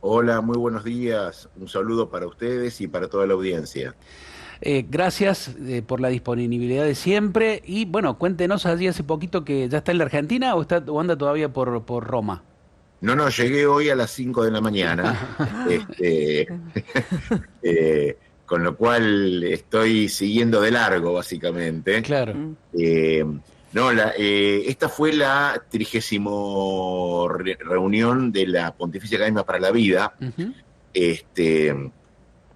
Hola, muy buenos días. Un saludo para ustedes y para toda la audiencia. Gracias por la disponibilidad de siempre. Y bueno, cuéntenos allí hace poquito que ya está en la Argentina o anda todavía por Roma. No, no, llegué hoy a las 5 de la mañana, este, con lo cual estoy siguiendo de largo, básicamente. Claro. Eh, no, esta fue la 30ª reunión de la Pontificia Academia para la Vida. Ujú, Este,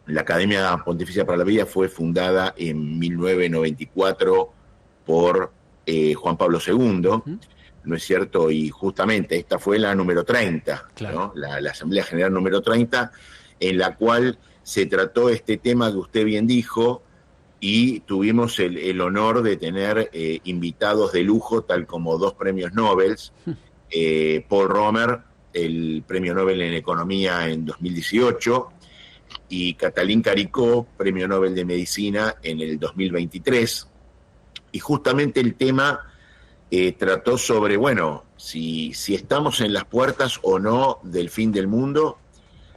la Academia Pontificia para la Vida fue fundada en 1994 por Juan Pablo II, ujú, ¿no es cierto? Y justamente esta fue la número 30, claro. ¿no? La Asamblea General número 30, en la cual se trató este tema que usted bien dijo, y tuvimos el honor de tener invitados de lujo, tal como dos premios Nobel, Paul Romer, el premio Nobel en Economía en 2018, y Catalín Caricó, premio Nobel de Medicina en el 2023. Y justamente el tema trató sobre, bueno, si estamos en las puertas o no del fin del mundo,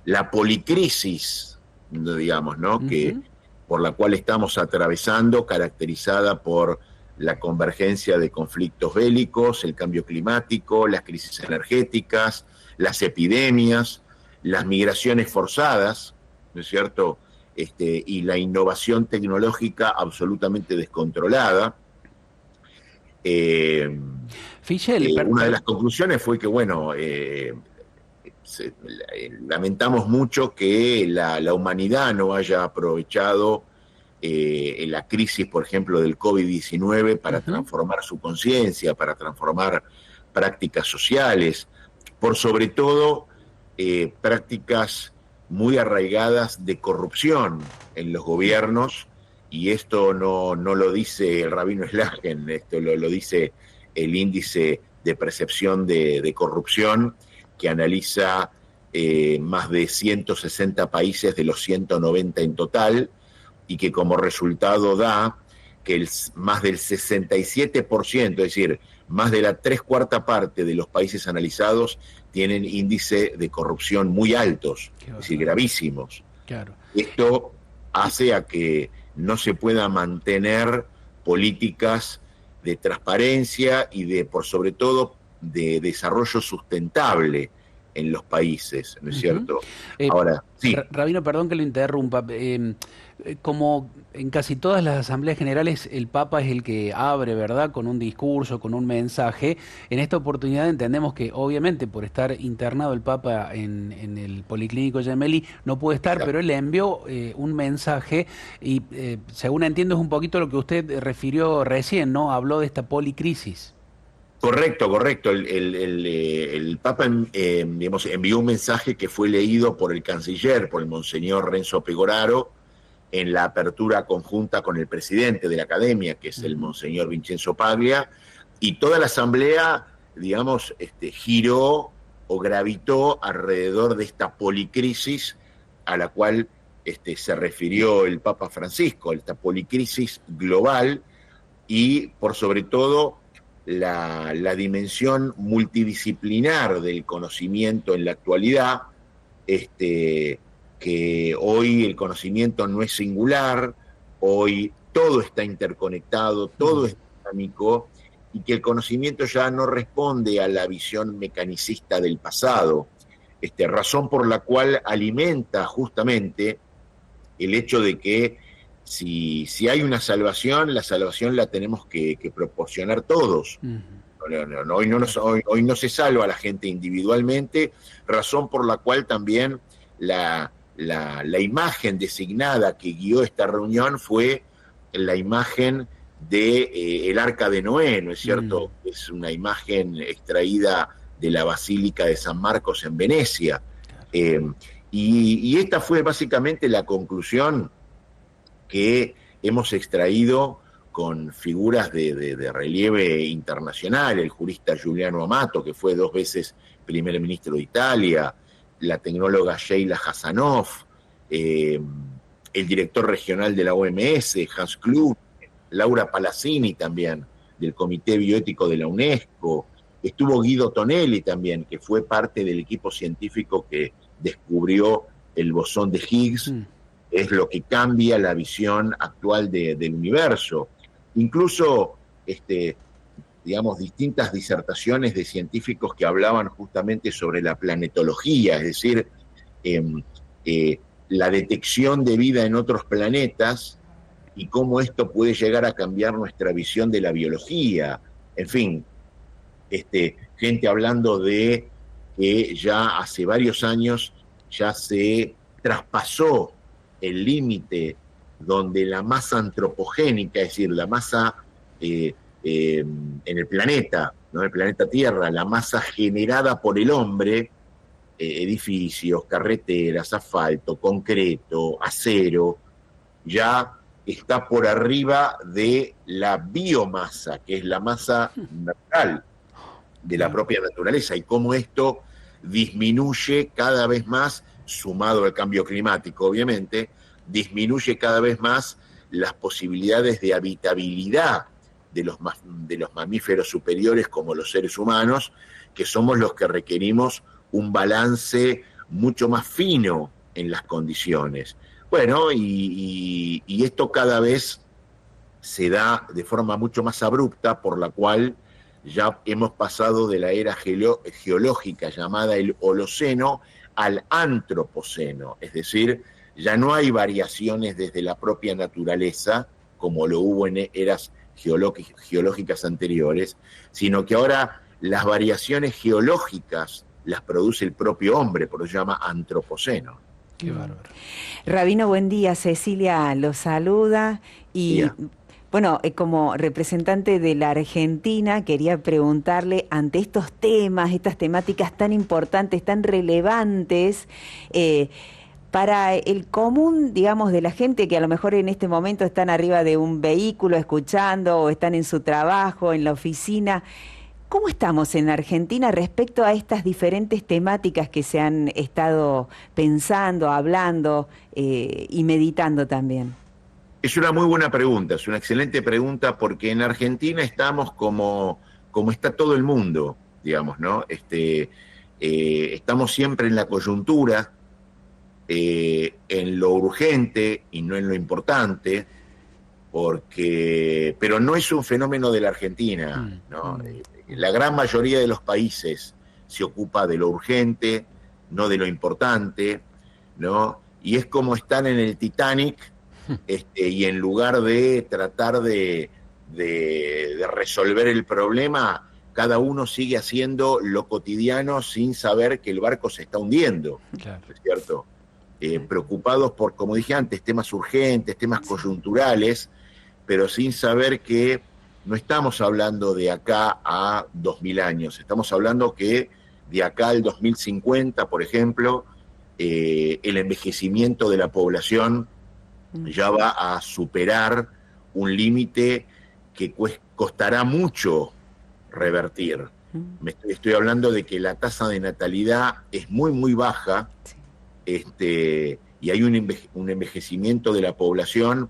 la policrisis, digamos, ¿no? Que, Ujú, por la cual estamos atravesando, caracterizada por la convergencia de conflictos bélicos, el cambio climático, las crisis energéticas, las epidemias, las migraciones forzadas, ¿no es cierto? Y la innovación tecnológica absolutamente descontrolada. Eh, Fischel, una de las conclusiones fue que, bueno, lamentamos mucho que la humanidad no haya aprovechado la crisis, por ejemplo, del COVID-19 para ujú, transformar su conciencia, para transformar prácticas sociales, por sobre todo prácticas muy arraigadas de corrupción en los gobiernos, y esto no lo dice el rabino Slagen, esto lo dice el índice de percepción de corrupción, que analiza más de 160 países de los 190 en total, y que como resultado da que más del 67%, es decir, más de la tres cuarta parte de los países analizados tienen índice de corrupción muy altos, qué es decir, barbaridad. gravísimos. Claro. Esto Y, hace a que no se pueda mantener políticas de transparencia y de, por sobre todo, de desarrollo sustentable en los países, ¿no es ujú. cierto? Eh, Ahora, sí, Rabino, perdón que lo interrumpa. Como en casi todas las asambleas generales, el Papa es el que abre, ¿verdad? Con un discurso, con un mensaje. En esta oportunidad entendemos que, obviamente, por estar internado el Papa en el Policlínico Gemelli, no puede estar, pero exacto. él le envió un mensaje y, según entiendo, es un poquito lo que usted refirió recién, ¿no? Habló de esta policrisis. Correcto, correcto. El Papa digamos, envió un mensaje que fue leído por el canciller, por el monseñor Renzo Pegoraro, en la apertura conjunta con el presidente de la academia, que es el Ujú, monseñor Vincenzo Paglia, y toda la asamblea, digamos, giró o gravitó alrededor de esta policrisis a la cual se refirió el Papa Francisco, esta policrisis global, y por sobre todo la dimensión multidisciplinar del conocimiento en la actualidad, que hoy el conocimiento no es singular, hoy todo está interconectado, todo mm, es dinámico, y que el conocimiento ya no responde a la visión mecanicista del pasado, razón por la cual alimenta justamente el hecho de que si hay una salvación, la salvación la tenemos que proporcionar todos. ujú, claro. Hoy no se salva a la gente individualmente, razón por la cual también la imagen designada que guió esta reunión fue la imagen de el Arca de Noé, ¿no es Mm, cierto? Es una imagen extraída de la Basílica de San Marcos en Venecia. claro. Eh, y esta fue básicamente la conclusión que hemos extraído con figuras de relieve internacional, el jurista Giuliano Amato, que fue 2 veces primer ministro de Italia, la tecnóloga Sheila Hasanoff, eh, el director regional de la OMS, Hans Klug, Laura Palazzini también, del Comité Bioético de la UNESCO, estuvo Guido Tonelli también, que fue parte del equipo científico que descubrió el bosón de Higgs, es lo que cambia la visión actual del universo. Incluso, digamos, distintas disertaciones de científicos que hablaban justamente sobre la planetología, es decir, la detección de vida en otros planetas y cómo esto puede llegar a cambiar nuestra visión de la biología. En fin, gente hablando de que ya hace varios años ya se traspasó el límite donde la masa antropogénica, es decir, la masa en el planeta, ¿no? El planeta Tierra, la masa generada por el hombre, edificios, carreteras, asfalto, concreto, acero, ya está por arriba de la biomasa, que es la masa natural de la propia naturaleza, y cómo esto disminuye cada vez más, sumado al cambio climático, obviamente, disminuye cada vez más las posibilidades de habitabilidad de los mamíferos superiores como los seres humanos, que somos los que requerimos un balance mucho más fino en las condiciones. Bueno, y esto cada vez se da de forma mucho más abrupta, por la cual ya hemos pasado de la era geológica llamada el Holoceno al Antropoceno, es decir, ya no hay variaciones desde la propia naturaleza, como lo hubo en eras geológicas anteriores, sino que ahora las variaciones geológicas las produce el propio hombre, por eso se llama Antropoceno. Qué bárbaro. Rabino, buen día. Cecilia lo saluda y Yeah. bueno, como representante de la Argentina quería preguntarle ante estos temas, estas temáticas tan importantes, tan relevantes, para el común, digamos, de la gente que a lo mejor en este momento están arriba de un vehículo escuchando o están en su trabajo, en la oficina. ¿Cómo estamos en Argentina respecto a estas diferentes temáticas que se han estado pensando, hablando y meditando también? Es una muy buena pregunta, es una excelente pregunta, porque en Argentina estamos como está todo el mundo, digamos, ¿no? Estamos siempre en la coyuntura, en lo urgente y no en lo importante, pero no es un fenómeno de la Argentina, ¿no? La gran mayoría de los países se ocupa de lo urgente, no de lo importante, ¿no? Y es como están en el Titanic, y en lugar de tratar de resolver el problema, cada uno sigue haciendo lo cotidiano sin saber que el barco se está hundiendo, claro. ¿Es cierto? Preocupados por, como dije antes, temas urgentes, temas coyunturales, pero sin saber que no estamos hablando de acá a 2000 años, estamos hablando que de acá al 2050, por ejemplo, el envejecimiento de la población ya va a superar un límite que costará mucho revertir. Estoy hablando de que la tasa de natalidad es muy, muy baja, y hay un envejecimiento de la población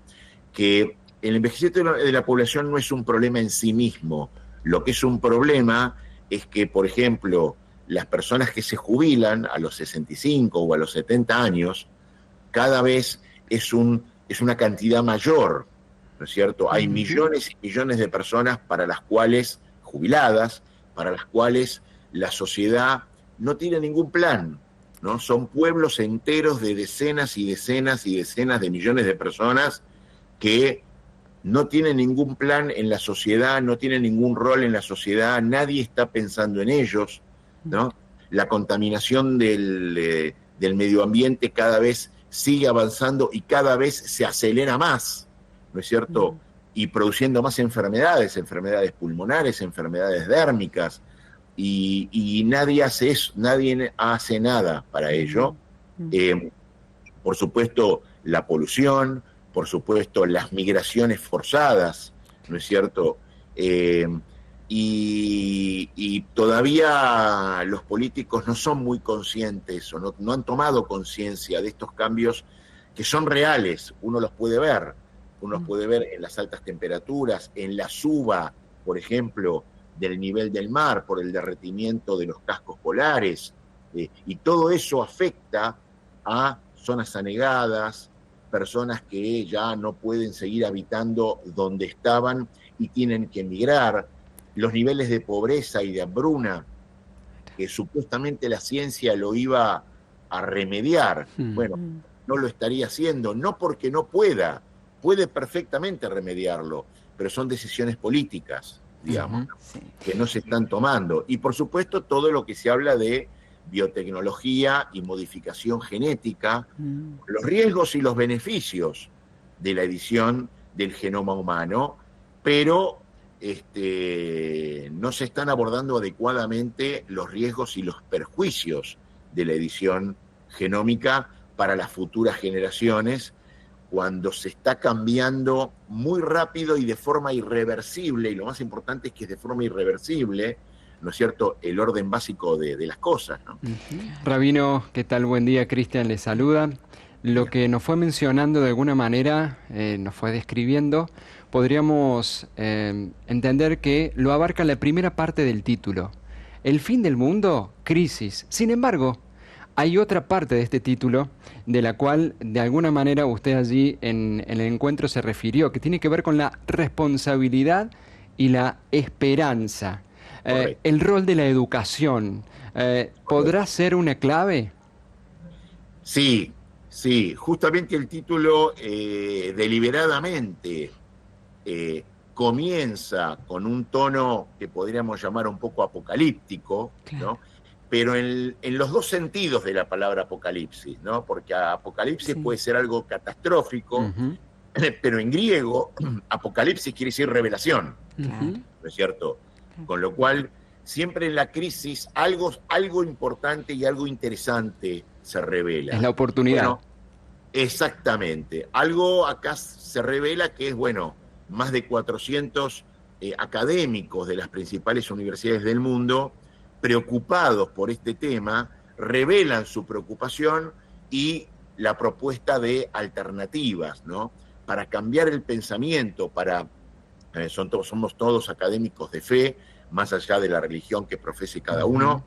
que el envejecimiento de la población no es un problema en sí mismo. Lo que es un problema es que, por ejemplo, las personas que se jubilan a los 65 o a los 70 años, cada vez es una cantidad mayor, ¿no es cierto? Hay millones y millones de personas jubiladas, para las cuales la sociedad no tiene ningún plan, ¿no? Son pueblos enteros de decenas y decenas y decenas de millones de personas que no tienen ningún plan en la sociedad, no tienen ningún rol en la sociedad, nadie está pensando en ellos, ¿no? La contaminación del medio ambiente cada vez sigue avanzando y cada vez se acelera más, ¿no es cierto? Y produciendo más enfermedades pulmonares, enfermedades dérmicas, y nadie hace eso, nadie hace nada para ello. Por supuesto, la polución, por supuesto, las migraciones forzadas, ¿no es cierto? Y todavía los políticos no son muy conscientes o no han tomado conciencia de estos cambios que son reales. Uno los puede ver en las altas temperaturas, en la suba, por ejemplo, del nivel del mar por el derretimiento de los cascos polares, Y todo eso afecta a zonas anegadas, personas que ya no pueden seguir habitando donde estaban y tienen que emigrar, los niveles de pobreza y de hambruna, que supuestamente la ciencia lo iba a remediar. Bueno, no lo estaría haciendo, no porque no pueda, puede perfectamente remediarlo, pero son decisiones políticas, digamos, que no se están tomando. Y por supuesto todo lo que se habla de biotecnología y modificación genética, los riesgos y los beneficios de la edición del genoma humano, pero no se están abordando adecuadamente los riesgos y los perjuicios de la edición genómica para las futuras generaciones, cuando se está cambiando muy rápido y de forma irreversible, y lo más importante es que es de forma irreversible, ¿no es cierto?, el orden básico de las cosas, ¿no? Rabino, ¿qué tal? Buen día, Cristian le saluda. Lo que nos fue mencionando de alguna manera, nos fue describiendo, podríamos entender que lo abarca la primera parte del título. El fin del mundo, crisis. Sin embargo, hay otra parte de este título de la cual de alguna manera usted allí en el encuentro se refirió, que tiene que ver con la responsabilidad y la esperanza. El rol de la educación, ¿podrá ser una clave? Sí, sí, justamente el título deliberadamente comienza con un tono que podríamos llamar un poco apocalíptico, claro, ¿no? Pero en los dos sentidos de la palabra apocalipsis, ¿no? Porque apocalipsis puede ser algo catastrófico, pero en griego apocalipsis quiere decir revelación, ¿no es cierto? Con lo cual, siempre en la crisis algo importante y algo interesante se revela. Es la oportunidad. Bueno, exactamente. Algo acá se revela que es, bueno, más de 400 académicos de las principales universidades del mundo, preocupados por este tema, revelan su preocupación y la propuesta de alternativas, ¿no? Para cambiar el pensamiento, somos todos académicos de fe, más allá de la religión que profese cada uno.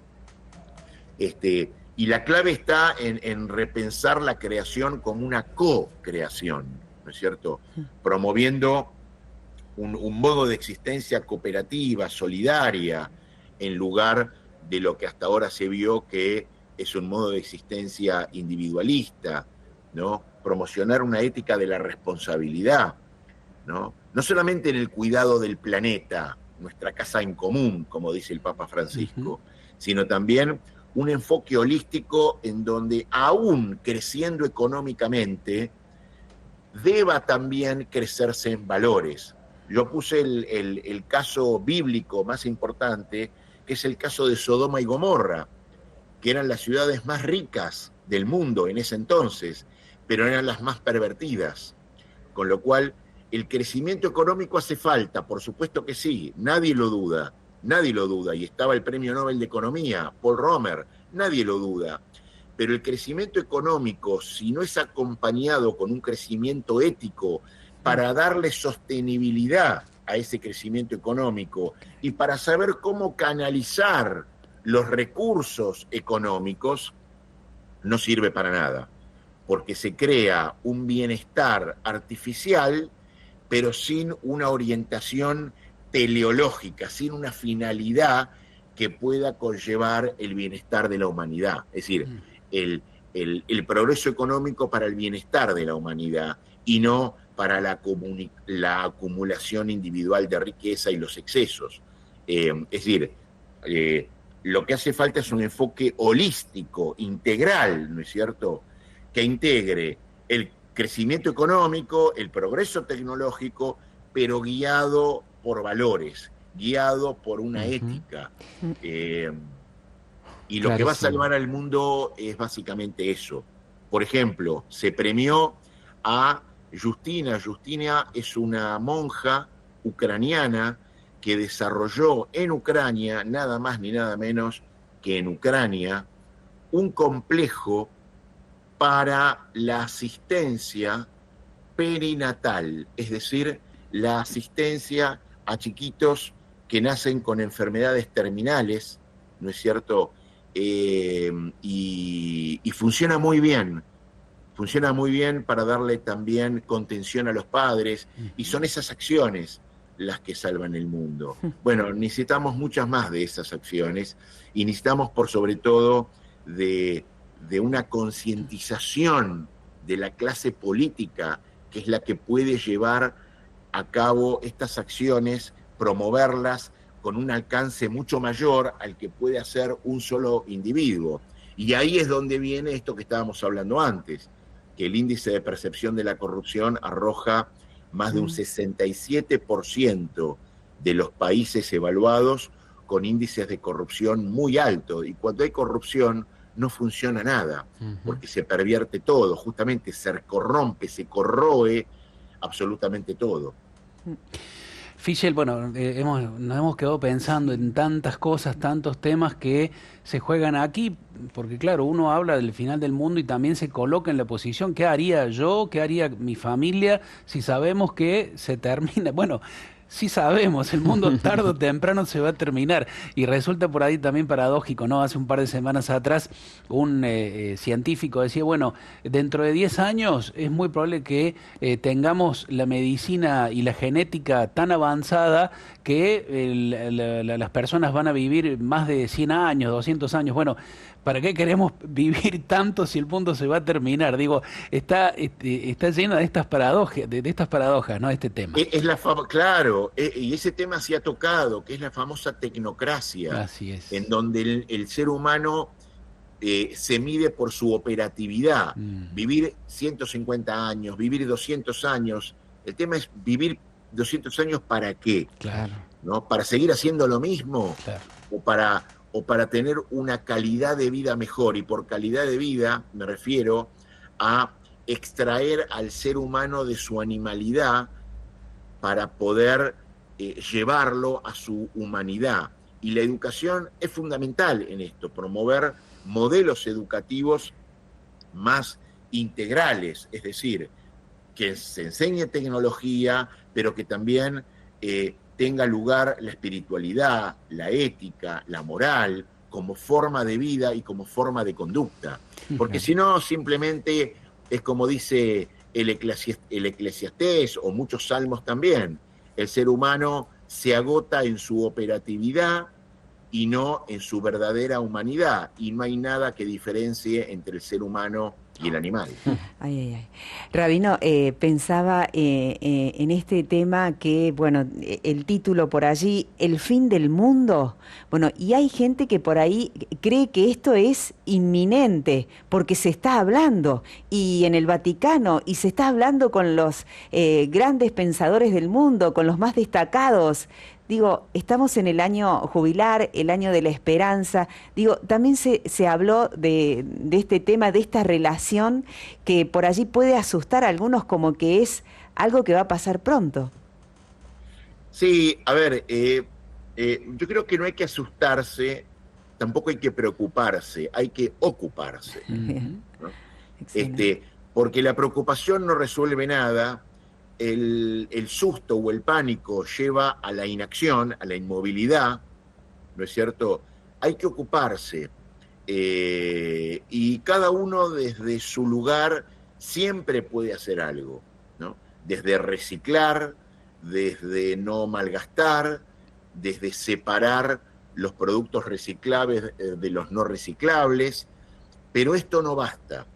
Y la clave está en repensar la creación como una co-creación, ¿no es cierto? Promoviendo un modo de existencia cooperativa, solidaria, en lugar de lo que hasta ahora se vio que es un modo de existencia individualista, ¿no? Promocionar una ética de la responsabilidad, ¿no? No solamente en el cuidado del planeta, nuestra casa en común, como dice el Papa Francisco, sino también un enfoque holístico en donde, aún creciendo económicamente, deba también crecerse en valores. Yo puse el caso bíblico más importante, que es el caso de Sodoma y Gomorra, que eran las ciudades más ricas del mundo en ese entonces, pero eran las más pervertidas. Con lo cual, el crecimiento económico hace falta, por supuesto que sí, nadie lo duda, y estaba el Premio Nobel de Economía, Paul Romer, nadie lo duda. Pero el crecimiento económico, si no es acompañado con un crecimiento ético para darle sostenibilidad a ese crecimiento económico y para saber cómo canalizar los recursos económicos, no sirve para nada, porque se crea un bienestar artificial, pero sin una orientación teleológica, sin una finalidad que pueda conllevar el bienestar de la humanidad. Es decir, el progreso económico para el bienestar de la humanidad y no para la acumulación individual de riqueza y los excesos. Es decir, lo que hace falta es un enfoque holístico, integral, ¿no es cierto?, que integre el crecimiento económico, el progreso tecnológico, pero guiado por valores, guiado por una ética. Y lo que va a salvar al mundo es básicamente eso. Por ejemplo, se premió a Justina. Justina es una monja ucraniana que desarrolló en Ucrania, nada más ni nada menos que en Ucrania, un complejo para la asistencia perinatal, es decir, la asistencia a chiquitos que nacen con enfermedades terminales, ¿no es cierto?, y funciona muy bien. Funciona muy bien para darle también contención a los padres, y son esas acciones las que salvan el mundo. Bueno, necesitamos muchas más de esas acciones, y necesitamos por sobre todo de una concientización de la clase política, que es la que puede llevar a cabo estas acciones, promoverlas con un alcance mucho mayor al que puede hacer un solo individuo. Y ahí es donde viene esto que estábamos hablando antes, que el índice de percepción de la corrupción arroja más de un 67% de los países evaluados con índices de corrupción muy altos. Y cuando hay corrupción no funciona nada, porque se pervierte todo, justamente se corrompe, se corroe absolutamente todo. Fischel, bueno, nos hemos quedado pensando en tantas cosas, tantos temas que se juegan aquí, porque claro, uno habla del final del mundo y también se coloca en la posición, ¿qué haría yo? ¿Qué haría mi familia si sabemos que se termina? Bueno, sí sabemos, el mundo tarde o temprano se va a terminar, y resulta por ahí también paradójico, ¿no? Hace un par de semanas atrás un científico decía, bueno, dentro de 10 años es muy probable que tengamos la medicina y la genética tan avanzada que las personas van a vivir más de 100 años, 200 años. Bueno, ¿para qué queremos vivir tanto si el mundo se va a terminar? Digo, está lleno de estas paradojas, de estas paradojas, ¿no? Este tema. Claro, y ese tema se ha tocado, que es la famosa tecnocracia. Así es. En donde el ser humano se mide por su operatividad. Vivir 150 años, vivir 200 años. El tema es vivir 200 años, ¿para qué? Claro. ¿No? ¿Para seguir haciendo lo mismo? Claro. O para tener una calidad de vida mejor? Y por calidad de vida me refiero a extraer al ser humano de su animalidad para poder llevarlo a su humanidad. Y la educación es fundamental en esto, promover modelos educativos más integrales, es decir, que se enseñe tecnología, pero que también tenga lugar la espiritualidad, la ética, la moral, como forma de vida y como forma de conducta. Porque si no, simplemente es como dice el Eclesiastés o muchos salmos también, el ser humano se agota en su operatividad y no en su verdadera humanidad, y no hay nada que diferencie entre el ser humano y el animal. Rabino, pensaba en este tema que, bueno, el título por allí, El fin del mundo. Bueno, y hay gente que por ahí cree que esto es inminente, porque se está hablando, y en el Vaticano, y se está hablando con los grandes pensadores del mundo, con los más destacados. Digo, estamos en el año jubilar, el año de la esperanza. Digo, también se habló de este tema, de esta relación que por allí puede asustar a algunos como que es algo que va a pasar pronto. Sí, a ver, yo creo que no hay que asustarse, tampoco hay que preocuparse, hay que ocuparse. ¿No? Porque la preocupación no resuelve nada. El susto o el pánico lleva a la inacción, a la inmovilidad, ¿no es cierto? Hay que ocuparse, y cada uno desde su lugar siempre puede hacer algo, ¿no? Desde reciclar, desde no malgastar, desde separar los productos reciclables de los no reciclables, pero esto no basta.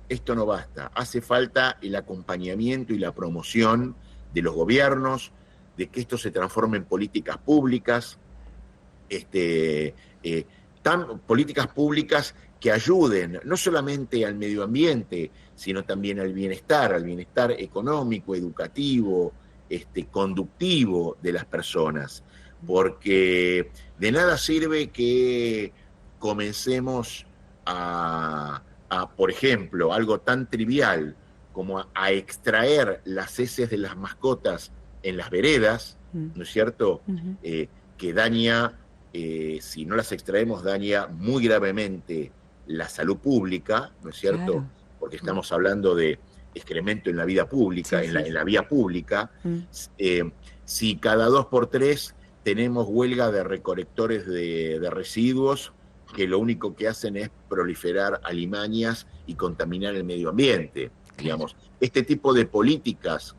Esto no basta, hace falta el acompañamiento y la promoción de los gobiernos, de que esto se transforme en políticas públicas, políticas públicas que ayuden no solamente al medio ambiente, sino también al bienestar económico, educativo, conductivo de las personas, porque de nada sirve que comencemos por ejemplo, algo tan trivial como a extraer las heces de las mascotas en las veredas, ¿no es cierto? Que daña, si no las extraemos, daña muy gravemente la salud pública, ¿no es cierto? Claro. Porque estamos hablando de excremento en la vida pública, sí, en la vía pública. Si cada 2 por 3 tenemos huelga de recolectores de residuos, que lo único que hacen es proliferar alimañas y contaminar el medio ambiente. Digamos, este tipo de políticas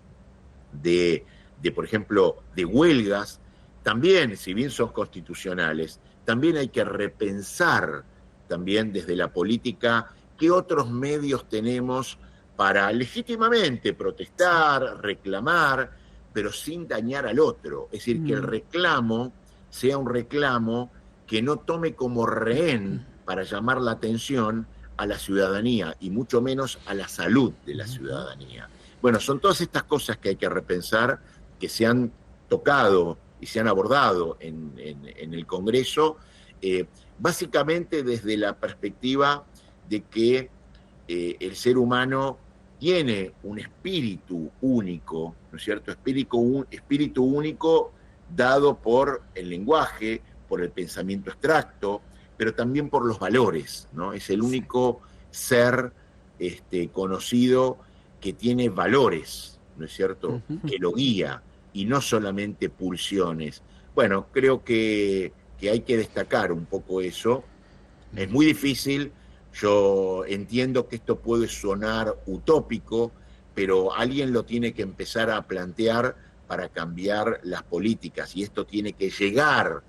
por ejemplo, de huelgas, también, si bien son constitucionales, también hay que repensar también desde la política qué otros medios tenemos para legítimamente protestar, reclamar, pero sin dañar al otro. Es decir, que el reclamo sea un reclamo que no tome como rehén para llamar la atención a la ciudadanía y mucho menos a la salud de la ciudadanía. Bueno, son todas estas cosas que hay que repensar, que se han tocado y se han abordado en el Congreso, básicamente desde la perspectiva de que el ser humano tiene un espíritu único, ¿no es cierto? Espíritu único dado por el lenguaje, por el pensamiento abstracto, pero también por los valores, ¿no? Es el único ser conocido que tiene valores, ¿no es cierto?, que lo guía, y no solamente pulsiones. Bueno, creo que hay que destacar un poco eso. Es muy difícil, yo entiendo que esto puede sonar utópico, pero alguien lo tiene que empezar a plantear para cambiar las políticas, y esto tiene que llegar,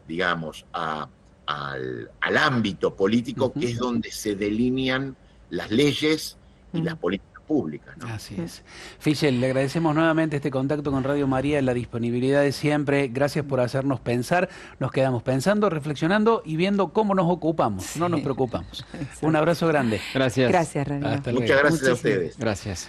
digamos, al ámbito político, que es donde se delinean las leyes y las políticas públicas, ¿no? Así es. Fischel, le agradecemos nuevamente este contacto con Radio María, la disponibilidad de siempre. Gracias por hacernos pensar. Nos quedamos pensando, reflexionando y viendo cómo nos ocupamos. No nos preocupamos. Un abrazo grande. Gracias. Gracias, Ramiro. Hasta luego. Muchas gracias a ustedes. Gracias.